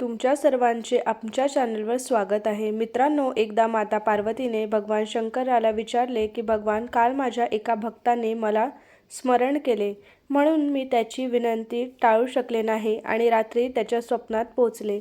तुमच्या सर्वांचे आमच्या चॅनलवर स्वागत आहे. मित्रांनो, एकदा माता पार्वतीने भगवान शंकराला विचारले की भगवान, काल माझ्या एका भक्ताने मला स्मरण केले, म्हणून मी त्याची विनंती टाळू शकले नाही आणि रात्री त्याच्या स्वप्नात पोचले.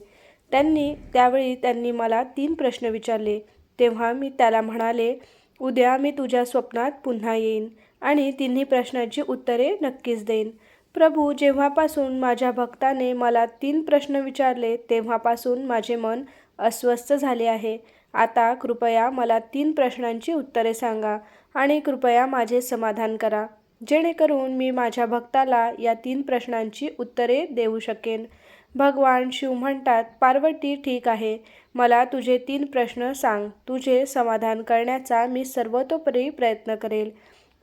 त्यावेळी त्यांनी मला 3 प्रश्न विचारले. तेव्हा मी त्याला म्हणाले, उद्या मी तुझ्या स्वप्नात पुन्हा येईन आणि तिन्ही प्रश्नांची उत्तरे नक्कीच देईन. प्रभू, जेव्हापासून माझ्या भक्ताने मला 3 प्रश्न विचारले तेव्हापासून माझे मन अस्वस्थ झाले आहे. आता कृपया मला 3 प्रश्नांची उत्तरे सांगा आणि कृपया माझे समाधान करा, जेणेकरून मी माझ्या भक्ताला या 3 प्रश्नांची उत्तरे देऊ शकेन. भगवान शिव म्हणतात, पार्वती, ठीक आहे, मला तुझे 3 प्रश्न सांग. तुझे समाधान करण्याचा मी सर्वतोपरी प्रयत्न करेल.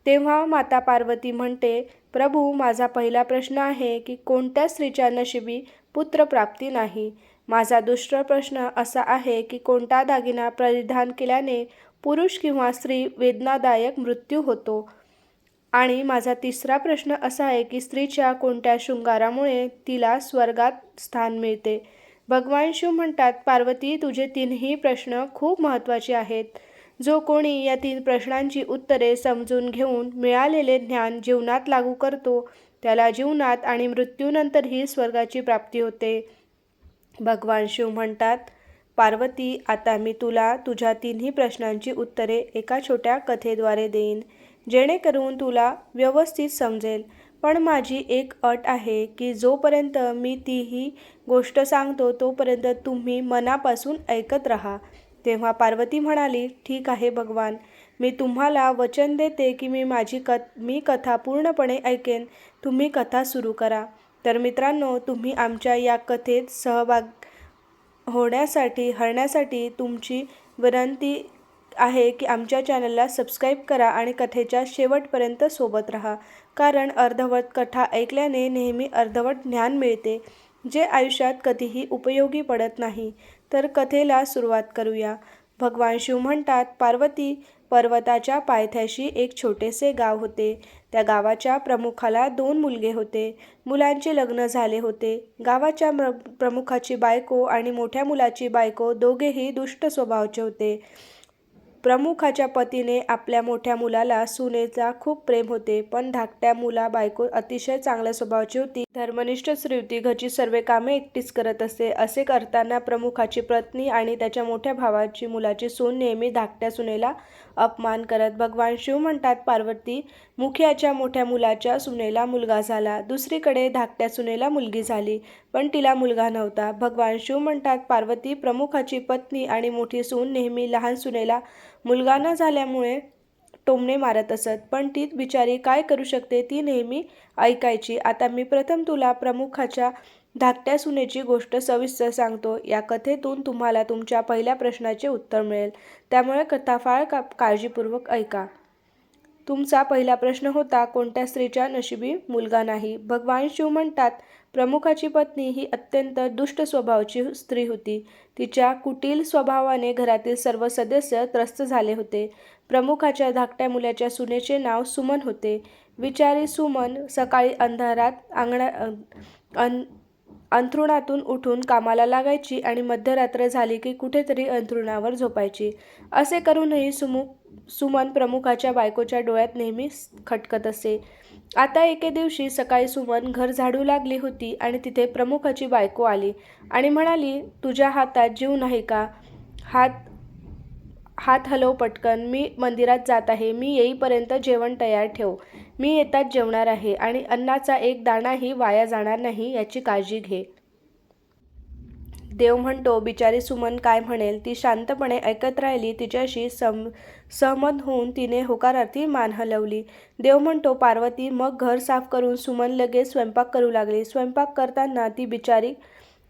तेव्हा माता पार्वती म्हणते, प्रभू, माझा पहिला प्रश्न आहे की कोणत्या स्त्रीच्या नशिबी पुत्रप्राप्ती नाही. माझा दुसरा प्रश्न असा आहे की कोणता दागिना परिधान केल्याने पुरुष किंवा स्त्री वेदनादायक मृत्यू होतो. आणि माझा तिसरा प्रश्न असा आहे की स्त्रीच्या कोणत्या शृंगारामुळे तिला स्वर्गात स्थान मिळते. भगवान शिव म्हणतात, पार्वती, तुझे 3ही प्रश्न खूप महत्त्वाचे आहेत. जो कोणी या 3 प्रश्नांची उत्तरे समजून घेऊन मिळालेले ज्ञान जीवनात लागू करतो, त्याला जीवनात आणि मृत्यूनंतरही स्वर्गाची प्राप्ती होते. भगवान शिव म्हणतात, पार्वती, आता मी तुला तुझ्या 3ही प्रश्नांची उत्तरे एका छोट्या कथेद्वारे देईन, जेणेकरून तुला व्यवस्थित समजेल. पण माझी एक अट आहे की जोपर्यंत मी तीही गोष्ट सांगतो तोपर्यंत तुम्ही मनापासून ऐकत राहा. तेव्हा पार्वती म्हणाली, ठीक आहे भगवान, मी तुम्हाला वचन देते की मी कथा पूर्णपणे ऐकेन. तुम्ही कथा सुरू करा. तर मित्रांनो, तुम्ही आमच्या या कथेत सहभाग होण्यासाठी तुमची विनंती आहे की आमच्या चॅनलला सबस्क्राईब करा आणि कथेच्या शेवटपर्यंत सोबत राहा. कारण अर्धवट कथा ऐकल्याने नेहमी अर्धवट ज्ञान मिळते, जे आयुष्यात कधीही उपयोगी पडत नाही. तर कथेला सुरुवात करूया. भगवान शिव म्हणतात, पार्वती, पर्वताच्या पायथ्याशी एक छोटेसे गाव होते. त्या गावाच्या प्रमुखाला 2 मुलगे होते. मुलांचे लग्न झाले होते. गावाच्या प्रमुखाची बायको आणि मोठ्या मुलाची बायको दोघेही दुष्ट स्वभावाचे होते. प्रमुखाच्या पतीने आपल्या मोठ्या मुलाला सुनेचा खूप प्रेम होते, पण धाकट्या बायको अतिशय चांगल्या स्वभावाची होती. धर्मनिष्ठ स्त्री होती. घरची सर्व कामे एकटीच करत असे. असे करताना प्रमुखाची पत्नी आणि त्याच्या मोठ्या भावाची मुलाची सून नेहमी धाकट्या सुनेला अपमान करत. भगवान शिव म्हणतात, पार्वती, मुखियाच्या मोठ्या मुलाच्या सुनेला मुलगा झाला. दुसरीकडे धाकट्या सुनेला मुलगी झाली, पण तिला मुलगा नव्हता. भगवान शिव म्हणतात, पार्वती, प्रमुखाची पत्नी आणि मोठी सून नेहमी लहान सुनेला मुलगा न झाल्यामुळे टोमणे मारत असत, पण ती बिचारी काय करू शकते, ती नेहमी ऐकायची. आता मी प्रथम तुला प्रमुखाच्या धाकट्या सुनेची गोष्ट सविस्तर सांगतो. या कथेतून तुम्हाला तुमच्या पहिल्या प्रश्नाचे उत्तर मिळेल, त्यामुळे कथा फार काळजीपूर्वक ऐका. तुमचा पहिला प्रश्न होता, कोणत्या स्त्रीच्या नशिबी मुलगा नाही. भगवान शिव म्हणतात, प्रमुखाची पत्नी ही अत्यंत दुष्ट स्वभावाची स्त्री होती. तिच्या कुटील स्वभावाने घरातील सर्व सदस्य त्रस्त झाले होते. प्रमुखाच्या धाकट्या मुलाच्या सुनेचे नाव सुमन होते. बिचारी सुमन सकाळी अंधारात अंथरुणातून उठून कामाला लागायची आणि मध्यरात्र झाली की कुठेतरी अंथरुणावर झोपायची. असे करूनही सुमन प्रमुखाच्या बायकोच्या डोळ्यात नेहमी खटकत असे. आता एके दिवशी सकाळी सुमन घर झाडू लागली होती आणि तिथे प्रमुखाची बायको आली आणि म्हणाली, तुझ्या हातात जीव नाही का? हात हलव पटकन, मी मंदिरात जात आहे. मी येईपर्यंत जेवण तयार ठेव. मी येताच जेवणार आहे आणि अन्नाचा एक दाणाही वाया जाणार नाही याची काळजी घे. देव म्हणतो, बिचारी सुमन काय म्हणेल ती शांतपणे ऐकत राहिली. तिच्याशी सहमत होऊन तिने होकारार्थी मान हलवली. देव म्हणतो, पार्वती, मग घर साफ करून सुमन लगेच स्वयंपाक करू लागली. स्वयंपाक करताना ती बिचारी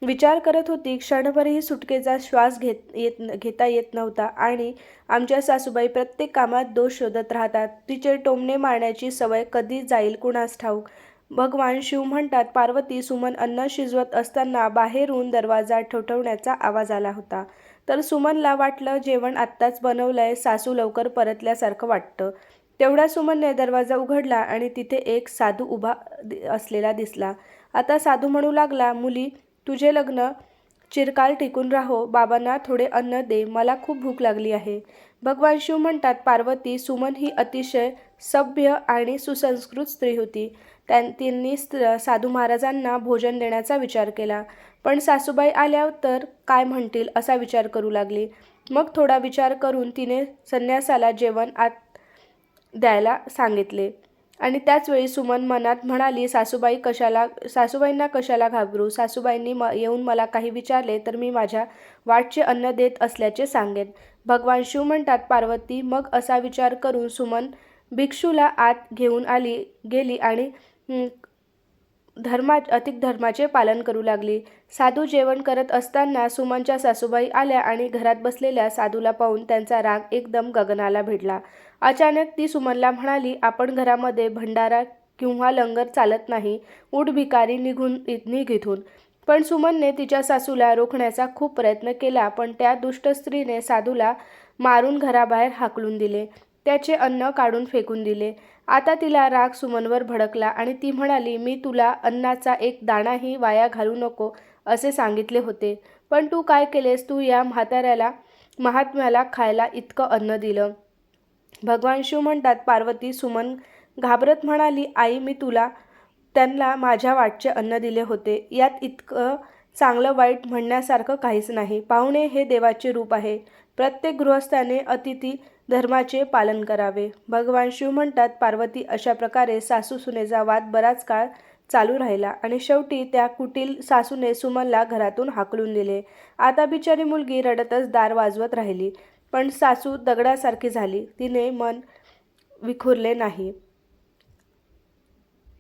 विचार करत होती, क्षणभरही सुटकेचा श्वास घेता येत नव्हता आणि आमच्या सासूबाई प्रत्येक कामात दोष शोधत राहतात. तिचे टोमणे मारण्याची सवय कधी जाईल कुणास ठाऊक. भगवान शिव म्हणतात, पार्वती, सुमन अन्न शिजवत असताना बाहेरून दरवाजा ठोठावण्याचा आवाज आला होता. तर सुमनला वाटलं, जेवण आत्ताच बनवलंय, सासू लवकर परतल्यासारखं वाटतं. तेवढ्या सुमनने दरवाजा उघडला आणि तिथे एक साधू उभा असलेला दिसला. आता साधू म्हणू लागला, मुली, तुझे लग्न चिरकाल टिकून राहो. बाबांना थोडे अन्न दे, मला खूप भूक लागली आहे. भगवान शिव म्हणतात, पार्वती, सुमन ही अतिशय सभ्य आणि सुसंस्कृत स्त्री होती. त्यांनी साधू महाराजांना भोजन देण्याचा विचार केला. पण सासूबाई आल्या तर काय म्हणतील असा विचार करू लागली. मग थोडा विचार करून तिने संन्यासाला जेवण आत द्यायला सांगितले. आणि त्याचवेळी सुमन मनात म्हणाली, सासूबाईंना कशाला घाबरू. सासूबाईंनी येऊन मला काही विचारले तर मी माझ्या वाटचे अन्न देत असल्याचे सांगेन. भगवान शिव म्हणतात, पार्वती, मग असा विचार करून सुमन भिक्षूला आत घेऊन गेली आणि अतिक धर्माचे पालन करू लागली. साधू जेवण करत असताना सुमनच्या सासूबाई आल्या आणि घरात बसलेल्या साधूला पाहून त्यांचा राग एकदम गगनाला भिडला. अचानक ती सुमनला म्हणाली, आपण घरामध्ये भंडारा किंवा लंगर चालत नाही. उठ भिकारी, निघ इथून. पण सुमनने तिच्या सासूला रोखण्याचा खूप प्रयत्न केला, पण त्या दुष्ट स्त्रीने साधूला मारून घराबाहेर हाकलून दिले. त्याचे अन्न काढून फेकून दिले. आता तिला राग सुमनवर भडकला आणि ती म्हणाली, मी तुला अन्नाचा एक दाणाही वाया घालू नको असे सांगितले होते, पण तू काय केलेस. तू या महात्म्याला खायला इतकं अन्न दिलं. भगवान शिव म्हणतात, पार्वती, सुमन घाबरत म्हणाली, आई, मी त्यांना माझ्या वाटचे अन्न दिले होते. यात इतकं चांगलं वाईट म्हणण्यासारखं काहीच नाही. पाहुणे हे देवाचे रूप आहे. प्रत्येक गृहस्थाने अतिथी धर्माचे पालन करावे. भगवान शिव म्हणतात, पार्वती, अशा प्रकारे सासू सुनेचा वाद बराच काळ चालू राहिला आणि शेवटी त्या कुटील सासूने सुमनला घरातून हाकलून दिले. आता बिचारी मुलगी रडतच दार वाजवत राहिली, पण सासू दगडासारखी झाली. तिने मन विखुरले नाही.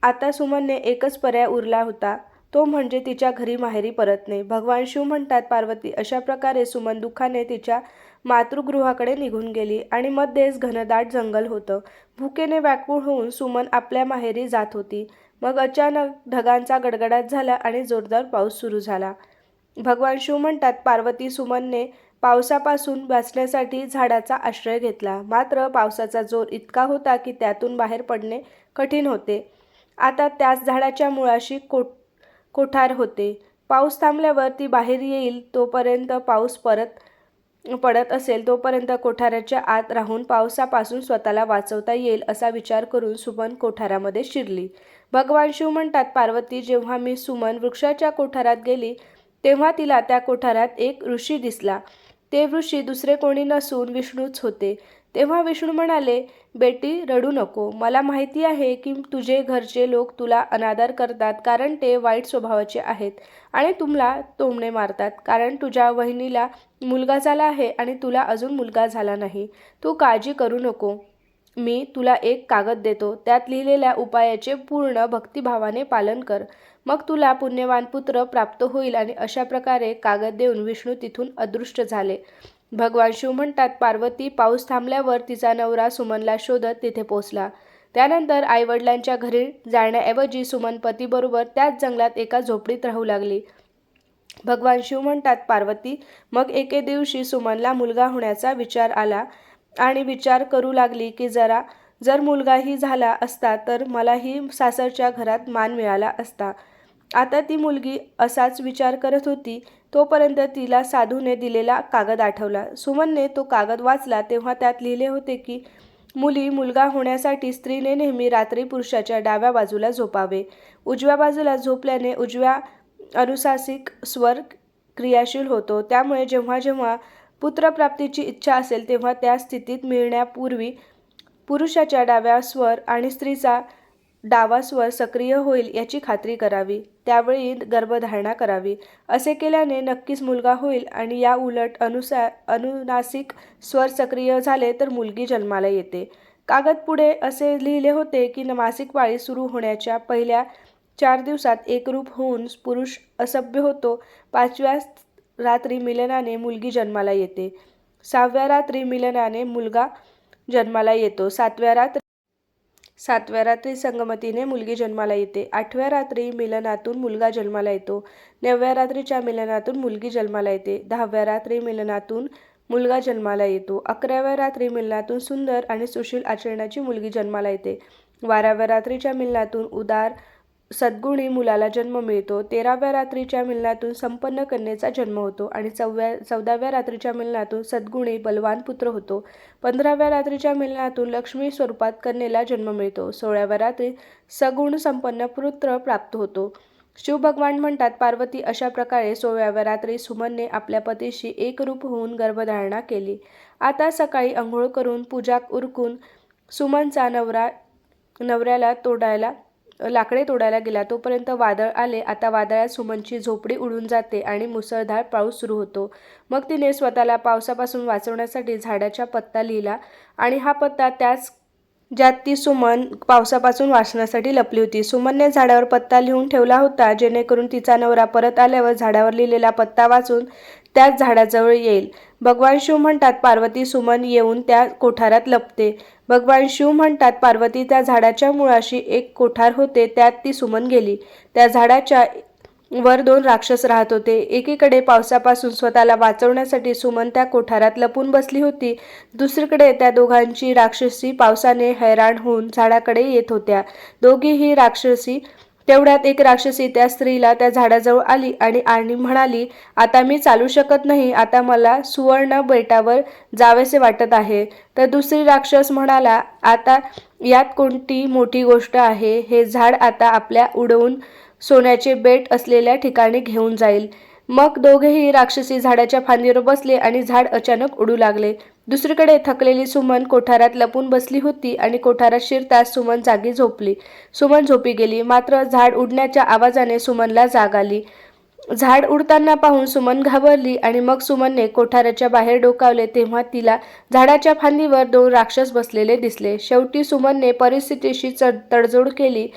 आता सुमनने एकच पर्याय उरला होता, तो म्हणजे तिच्या घरी माहेरी परतणे. भगवान शिव म्हणतात, पार्वती, अशा प्रकारे सुमन दुःखाने तिच्या मातृगृहाकडे निघून गेली आणि मध्येच घनदाट जंगल होतं. भुकेने व्याकुळ होऊन सुमन आपल्या माहेरी जात होती. मग अचानक ढगांचा गडगडाट झाला आणि जोरदार पाऊस सुरू झाला. भगवान शिव म्हणतात, पार्वती, सुमनने पावसापासून वाचण्यासाठी झाडाचा आश्रय घेतला. मात्र पावसाचा जोर इतका होता की त्यातून बाहेर पडणे कठीण होते. आता त्याच झाडाच्या मुळाशी कोठार होते. पाऊस थांबल्यावर ती बाहेर येईल, तोपर्यंत पाऊस पडत असेल तोपर्यंत कोठाराच्या आत राहून पावसापासून स्वतःला वाचवता येईल असा विचार करून सुमन कोठारामध्ये शिरली. भगवान शिव म्हणतात, पार्वती, जेव्हा सुमन वृक्षाच्या कोठारात गेली तेव्हा तिला त्या कोठारात एक ऋषी दिसला. ते ऋषी दुसरे कोणी नसून विष्णूच होते. तेव्हा विष्णू म्हणाले, बेटी, रडू नको. मला माहिती आहे की तुझे घरचे लोक तुला अनादर करतात, कारण ते वाईट स्वभावाचे आहेत आणि तुम्हाला टोमणे मारतात, कारण तुझ्या वहिनीला मुलगा झाला आहे आणि तुला अजून मुलगा झाला नाही. तू काळजी करू नको. मी तुला एक कागद देतो. त्यात लिहिलेल्या उपायाचे पूर्ण भक्तिभावाने पालन कर. मग तुला पुण्यवान पुत्र प्राप्त होईल. आणि अशा प्रकारे कागद देऊन विष्णू तिथून अदृश्य झाले. भगवान शिव म्हणतात, पार्वती, पाऊस थांबल्यावर तिचा नवरा सुमनला शोधत तिथे पोचला. त्यानंतर आईवडिलांच्या घरी जाण्याऐवजी सुमन पतीबरोबर त्याच जंगलात एका झोपडीत राहू लागली. भगवान शिव म्हणतात, पार्वती, मग एके दिवशी सुमनला मुलगा होण्याचा विचार आला आणि विचार करू लागली की जर मुलगाही झाला असता तर मलाही सासरच्या घरात मान मिळाला असता. आता ती मुलगी असाच विचार करत होती तोपर्यंत तिला साधूने दिलेला कागद आठवला. सुमनने तो कागद वाचला तेव्हा त्यात लिहिले होते की मुलगा होण्यासाठी स्त्रीने नेहमी रात्री पुरुषाच्या डाव्या बाजूला झोपावे. उजव्या बाजूला झोपल्याने उजव्या अनुनासिक स्वर क्रियाशील होतो. त्यामुळे जेव्हा जेव्हा पुत्रप्राप्तीची इच्छा असेल तेव्हा त्या स्थितीत मिळण्यापूर्वी पुरुषाच्या डाव्या स्वर आणि स्त्रीचा डावा स्वर सक्रिय होईल याची खात्री करावी. त्यावेळी गर्भधारणा करावी. असे केल्याने नक्कीच मुलगा होईल आणि या उलट अनुनासिक स्वर सक्रिय झाले तर मुलगी जन्माला येते. कागद पुढे असे लिहिले होते की मासिक पाळी सुरू होण्याच्या पहिल्या 4 दिवसात एकरूप होऊन पुरुष असभ्य होतो. 5व्या रात्री मिलनाने मुलगी जन्माला येते. 6व्या रात्री मिलनाने मुलगा जन्माला येतो. 7व्या रात्री संगमतीने मुलगी जन्माला येते. 8व्या रात्री मिलनातून मुलगा जन्माला येतो. 9व्या रात्रीच्या मिलनातून मुलगी जन्माला येते. 10व्या रात्री मिलनातून मुलगा जन्माला येतो. 11व्या रात्री मिलनातून सुंदर आणि सुशील आचरणाची मुलगी जन्माला येते. 12व्या रात्रीच्या मिलनातून उदार सद्गुणी मुलाला जन्म मिळतो. 13व्या रात्रीच्या मिलनातून संपन्न कन्येचा जन्म होतो आणि 14व्या रात्रीच्या मिलनातून सद्गुणी बलवान पुत्र होतो. 15व्या रात्रीच्या मिलनातून लक्ष्मी स्वरूपात कन्येला जन्म मिळतो. 16व्या रात्री सगुण संपन्न पुत्र प्राप्त होतो. शिवभगवान म्हणतात, पार्वती अशा प्रकारे 16व्या रात्री सुमनने आपल्या पतीशी एकरूप होऊन गर्भधारणा केली. आता सकाळी अंघोळ करून पूजा उरकून सुमनचा नवऱ्याला लाकडे तोडायला गेला. तोपर्यंत वादळ आले. आता वादळात सुमनची झोपडी उडून जाते आणि मुसळधार पाऊस सुरू होतो. मग तिने स्वतःला पावसापासून वाचवण्यासाठी झाडाचा पत्ता लिहिला आणि हा पत्ता ज्यात ती सुमन पावसापासून वाचण्यासाठी लपली होती. सुमनने झाडावर पत्ता लिहून ठेवला होता, जेणेकरून तिचा नवरा परत आल्यावर झाडावर लिहिलेला पत्ता वाचून त्याच झाडाजवळ येईल. भगवान शिव म्हणतात, पार्वती सुमन येऊन त्या कोठारात लपते. भगवान शिव म्हणतात, पार्वती त्या झाडाच्या मुळाशी एक कोठार होते, त्यात ती सुमन गेली. त्या झाडाच्या वर 2 राक्षस राहत होते. एकीकडे पावसापासून स्वतःला वाचवण्यासाठी सुमन त्या कोठारात लपून बसली होती. दुसरीकडे त्या दोघांची राक्षसी पावसाने हैराण होऊन झाडाकडे येत होत्या. दोघीही राक्षसी. तेवढ्यात एक राक्षसी त्या स्त्रीला त्या झाडाजवळ आली आणि म्हणाली, आता मी चालू शकत नाही. आता मला सुवर्ण बेटावर जावेसे वाटत आहे. तर दुसरी राक्षस म्हणाला, आता यात कोणती मोठी गोष्ट आहे. हे झाड आता आपल्या उडवून सोन्याचे बेट असलेल्या ठिकाणी घेऊन जाईल. मग दोघेही राक्षसी झाडाच्या फांदीवर बसले आणि झाड अचानक उडू लागले. दुसरीकडे थकलेली सुमन कोठारात लपून बसली होती आणि कोठारात शिरताच सुमन जागी झोपली. सुमन झोपी गेली. मात्र झाड उडण्याच्या आवाजाने सुमनला जाग आली. झाड उडताना पाहून सुमन घाबरली आणि मग सुमनने कोठाराच्या बाहेर डोकावले, तेव्हा तिला झाडाच्या फांदीवर 2 राक्षस बसलेले दिसले. शेवटी सुमनने परिस्थितीशी तडजोड केली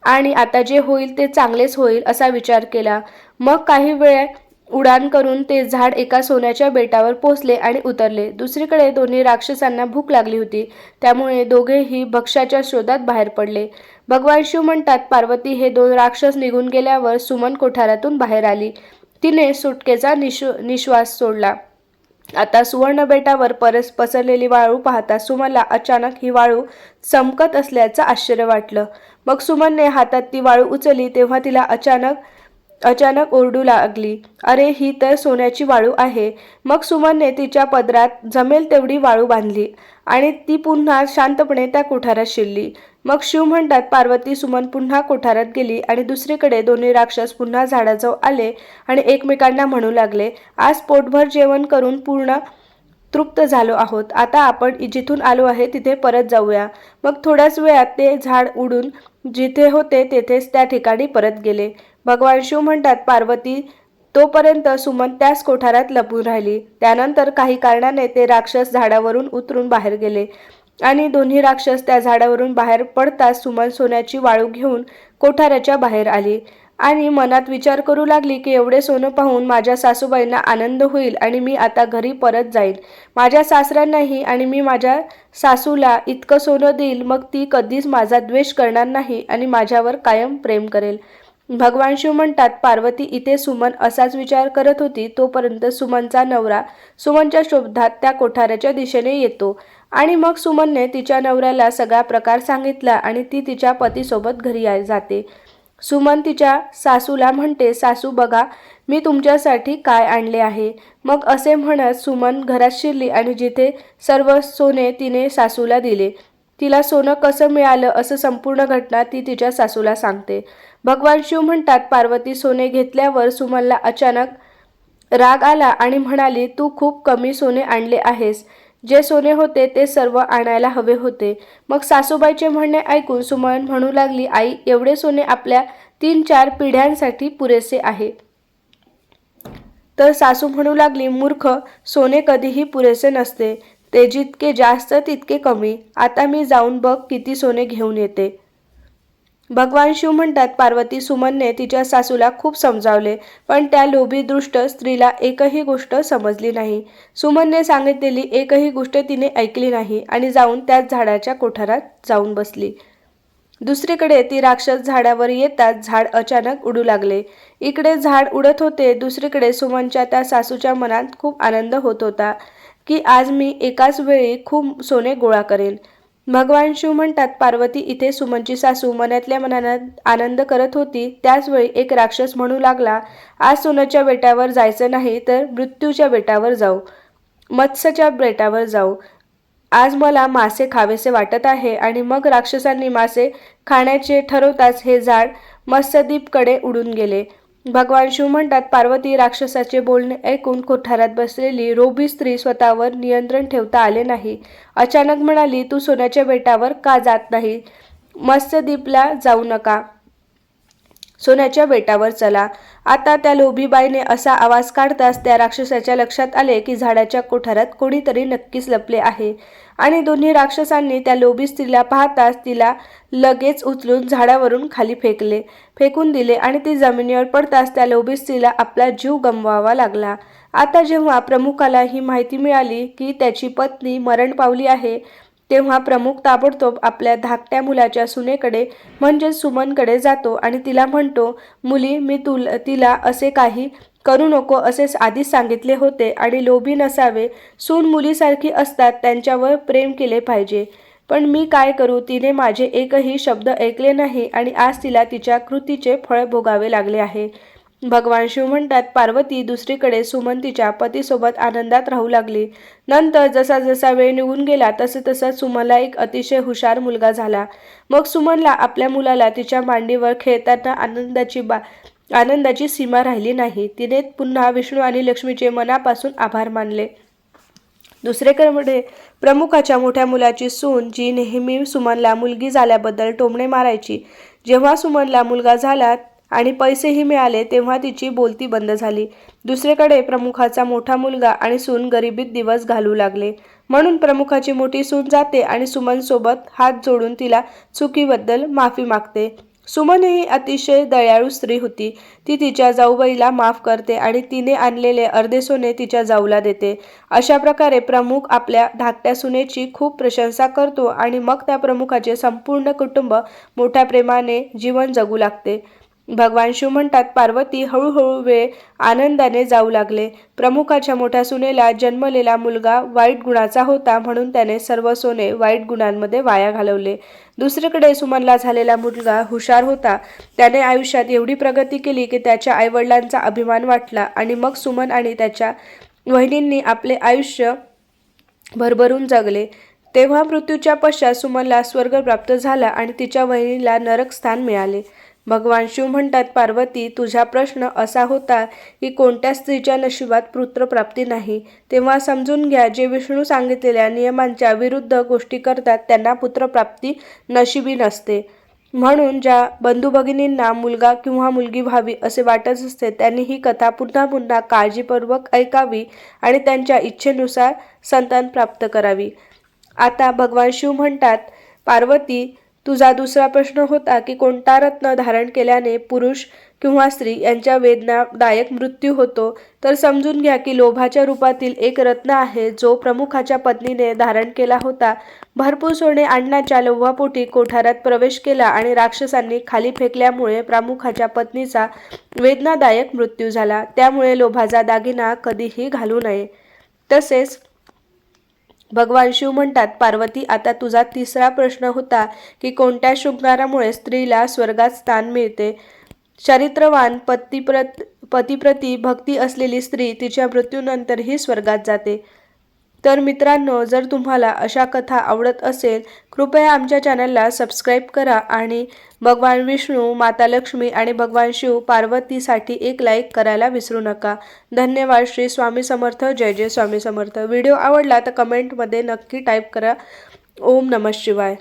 आणि आता जे होईल ते चांगलेच होईल असा विचार केला. मग काही वेळ उडान करून ते झाड एका सोन्याच्या बेटावर पोचले आणि उतरले. दुसरीकडे दोन्ही राक्षसांना भूक लागली होती, त्यामुळे दोघेही भक्ष्याच्या शोधात बाहेर पडले. भगवान शिव म्हणतात, पार्वती हे 2 राक्षस निघून गेल्यावर सुमन कोठारातून बाहेर आली. तिने सुटकेचा निश्वास सोडला. आता सुवर्ण बेटावर पसरलेली वाळू पाहता सुमनला अचानक ही वाळू चमकत असल्याचं आश्चर्य वाटलं. मग सुमनने हातात ती वाळू उचलली, तेव्हा तिला अचानक ओरडू लागली, अरे ही तर सोन्याची वाळू आहे. मग सुमनने तिच्या पदरात जमेल तेवढी वाळू बांधली आणि ती पुन्हा शांतपणे त्या कोठारात शिरली. मग शिव म्हणतात, पार्वती सुमन पुन्हा कोठारात गेली आणि दुसरीकडे दोन्ही राक्षस पुन्हा झाडाजवळ आले आणि एकमेकांना म्हणू लागले, आज पोटभर जेवण करून पूर्ण तृप्त झालो आहोत. आता आपण जिथून आलो आहे तिथे परत जाऊया. मग थोड्याच वेळात ते झाड उडून जिथे होते तेथेच त्या ठिकाणी परत गेले. भगवान शिव म्हणतात, पार्वती तोपर्यंत सुमन त्याच कोठारात लपून राहिली. त्यानंतर काही कारणाने ते राक्षस झाडावरून उतरून बाहेर गेले आणि दोन्ही राक्षस त्या झाडावरून बाहेर पडताच सुमन सोन्याची वाळू घेऊन कोठाराच्या बाहेर आली आणि मनात विचार करू लागली की एवढे सोनं पाहून माझ्या सासूबाईंना आनंद होईल आणि मी आता घरी परत जाईल. माझ्या सासऱ्यांनाही आणि मी माझ्या सासूला इतकं सोनं देईल, मग ती कधीच माझा द्वेष करणार नाही आणि माझ्यावर कायम प्रेम करेल. भगवान शिव म्हणतात, पार्वती इथे सुमन असाच विचार करत होती तोपर्यंत सुमनचा नवरा सुमनच्या शोधात त्या कोठाराच्या दिशेने येतो आणि मग सुमनने तिच्या नवऱ्याला सगळा प्रकार सांगितला आणि ती तिच्या पतीसोबत घरी जाते. सुमन तिच्या सासूला म्हणते, सासू बघा मी तुमच्यासाठी काय आणले आहे. मग असे म्हणत सुमन घरात शिरली आणि जिथे सर्व सोने तिने सासूला दिले. तिला सोनं कसं मिळालं असं संपूर्ण घटना ती तिच्या सासूला सांगते. भगवान शिव म्हणतात, पार्वती सोने घेतल्यावर सुमनला अचानक राग आला आणि म्हणाली, तू खूप कमी सोने आणले आहेस. जे सोने होते ते सर्व आणायला हवे होते. मग सासूबाईचे म्हणणे ऐकून सुमन म्हणू लागली, आई एवढे सोने आपल्या 3-4 पिढ्यांसाठी पुरेसे आहे. तर सासू म्हणू लागली, मूर्ख, सोने कधीही पुरेसे नसते. ते जितके जास्त तितके कमी. आता मी जाऊन बघ किती सोने घेऊन येते. भगवान शिव म्हणतात, पार्वती सुमनने तिच्या सासूला खूप समजावले, पण त्या लोभी दृष्ट स्त्रीला एकही गोष्ट समजली नाही. सुमनने सांगितलेली एकही गोष्ट तिने ऐकली नाही आणि जाऊन त्याच झाडाच्या कोठारात जाऊन बसली. दुसरीकडे ती राक्षस झाडावर येताच झाड अचानक उडू लागले. इकडे झाड उडत होते, दुसरीकडे सुमनच्या त्या सासूच्या मनात खूप आनंद होत होता की आज मी एकाच वेळी खूप सोने गोळा करेन. भगवान शिव म्हणतात, पार्वती इथे सुमनची सासू मनातल्या मनात आनंद करत होती. त्याचवेळी एक राक्षस म्हणू लागला, आज सोन्याच्या बेटावर जायचं नाही तर मृत्यूच्या बेटावर जाऊ, मत्स्याच्या बेटावर जाऊ. आज मला मासे खावेसे वाटत आहे. आणि मग राक्षसांनी मासे खाण्याचे ठरवताच हे झाड मत्स्यद्वीपकडे उडून गेले. भगवान शिव म्हणतात, पार्वती राक्षसाचे बोलणे ऐकून कोठारात बसलेली रोभी स्त्री स्वतःवर नियंत्रण ठेवता आले नाही. अचानक म्हणाली, तू सोन्याच्या बेटावर का जात नाही? मत्स्यद्वीपला जाऊ नका, सोन्याच्या बेटावर चला. आता त्या लोभीबाईने असा आवाज काढताच त्या राक्षसाच्या लक्षात आले की झाडाच्या कोठारात कोणीतरी नक्कीच लपले आहे. आणि दोन्ही राक्षसांनी त्या लोभी स्त्रीला पाहताच तिला लगेच उचलून झाडावरून खाली फेकून दिले आणि ती जमिनीवर पडताच त्या लोभी स्त्रीला आपला जीव गमवावा लागला. आता जेव्हा प्रमुखाला ही माहिती मिळाली की त्याची पत्नी मरण पावली आहे, तेव्हा प्रमुख ताबडतोब आपल्या धाकट्या मुलाच्या सुनेकडे म्हणजेच सुमनकडे जातो आणि तिला म्हणतो, मुली, मी तिला असे काही करू नको असे आधीच सांगितले होते आणि लोभी नसावे, सून मुलीसारखी असतात, त्यांच्यावर प्रेम केले पाहिजे. पण मी काय करू, तिने माझे एकही शब्द ऐकले नाही आणि आज तिला तिच्या कृतीचे फळ भोगावे लागले आहे. भगवान शिव म्हणतात, पार्वती दुसरीकडे सुमन तिच्या पतीसोबत आनंदात राहू लागली. नंतर जसा जसा वेळ निघून गेला तसा सुमनला एक अतिशय हुशार मुलगा झाला. मग सुमनला आपल्या मुलाला तिच्या मांडीवर खेळताना आनंदाची सीमा राहिली नाही. तिने पुन्हा विष्णू आणि लक्ष्मीचे मनापासून आभार मानले. दुसरीकडे प्रमुखाच्या मोठ्या मुलाची सून, जी नेहमी सुमनला मुलगी झाल्याबद्दल टोमणे मारायची, जेव्हा सुमनला मुलगा झाला आणि पैसेही मिळाले तेव्हा तिची बोलती बंद झाली. दुसरीकडे प्रमुखाचा मोठा मुलगा आणि सून गरिबीत दिवस घालू लागले. म्हणून प्रमुखाची मोठी सून जाते आणि सुमनसोबत हात जोडून तिला चुकीबद्दल माफी मागते. सुमन ही अतिशय दयाळू स्त्री होती. ती तिच्या जाऊबाईला माफ करते आणि तिने आणलेले अर्धे सोने तिच्या जाऊला देते. अशा प्रकारे प्रमुख आपल्या धाकट्या सुनेची खूप प्रशंसा करतो आणि मग त्या प्रमुखाचे संपूर्ण कुटुंब मोठ्या प्रेमाने जीवन जगू लागते. भगवान शिव म्हणतात, पार्वती हळूहळू वेळ आनंदाने जाऊ लागले. प्रमुखाच्या मोठ्या सुनेला जन्मलेला मुलगा वाईट गुणाचा होता, म्हणून त्याने सर्व सोने वाईट गुणांमध्ये वाया घालवले. दुसरीकडे सुमनला झालेला मुलगा हुशार होता. त्याने आयुष्यात एवढी प्रगती केली की त्याच्या आईवडिलांचा अभिमान वाटला. आणि मग सुमन आणि त्याच्या वहिनींनी आपले आयुष्य भरभरून जगले. तेव्हा मृत्यूच्या पश्चात सुमनला स्वर्ग प्राप्त झाला आणि तिच्या वहिनीला नरक स्थान मिळाले. भगवान शिव म्हणतात, पार्वती, तुझा प्रश्न असा होता की कोणत्या स्त्रीच्या नशिबात पुत्रप्राप्ती नाही. तेव्हा समजून घ्या, जे विष्णू सांगितलेल्या नियमांच्या विरुद्ध गोष्टी करतात त्यांना पुत्रप्राप्ती नशिबी नसते. म्हणून ज्या बंधू भगिनींना मुलगा किंवा मुलगी व्हावी असे वाटत असते त्यांनी ही कथा पुन्हा पुन्हा काळजीपूर्वक ऐकावी आणि त्यांच्या इच्छेनुसार संतान प्राप्त करावी. आता भगवान शिव म्हणतात, पार्वती, तुझा दुसरा प्रश्न होता की कोणता रत्न धारण केल्याने पुरुष किंवा स्त्री यांच्या वेदनादायक मृत्यू होतो. तर समजून घ्या की लोभाच्या रूपातील एक रत्न आहे जो प्रमुखाच्या पत्नीने धारण केला होता. भरपूर सोने आणण्याच्या लोभापोटी कोठारात प्रवेश केला आणि राक्षसांनी खाली फेकल्यामुळे प्रमुखाच्या पत्नीचा वेदनादायक मृत्यू झाला. त्यामुळे लोभाचा दागिना कधीही घालू नये. तसेच भगवान शिव म्हणतात, पार्वती, आता तुझा तिसरा प्रश्न होता की कोणत्या शृंगारामुळे स्त्रीला स्वर्गात स्थान मिळते. चारित्र्यवान पतीप्रती भक्ती असलेली स्त्री तिच्या मृत्यूनंतरही स्वर्गात जाते. तर मित्रांनो, जर तुम्हाला अशा कथा आवडत असेल कृपया आमच्या चॅनलला सबस्क्राईब करा आणि भगवान विष्णू, माता लक्ष्मी आणि भगवान शिव पार्वतीसाठी एक लाईक करायला विसरू नका. धन्यवाद. श्री स्वामी समर्थ. जय जय स्वामी समर्थ. व्हिडिओ आवडला तर कमेंटमध्ये नक्की टाईप करा. ओम नमः शिवाय.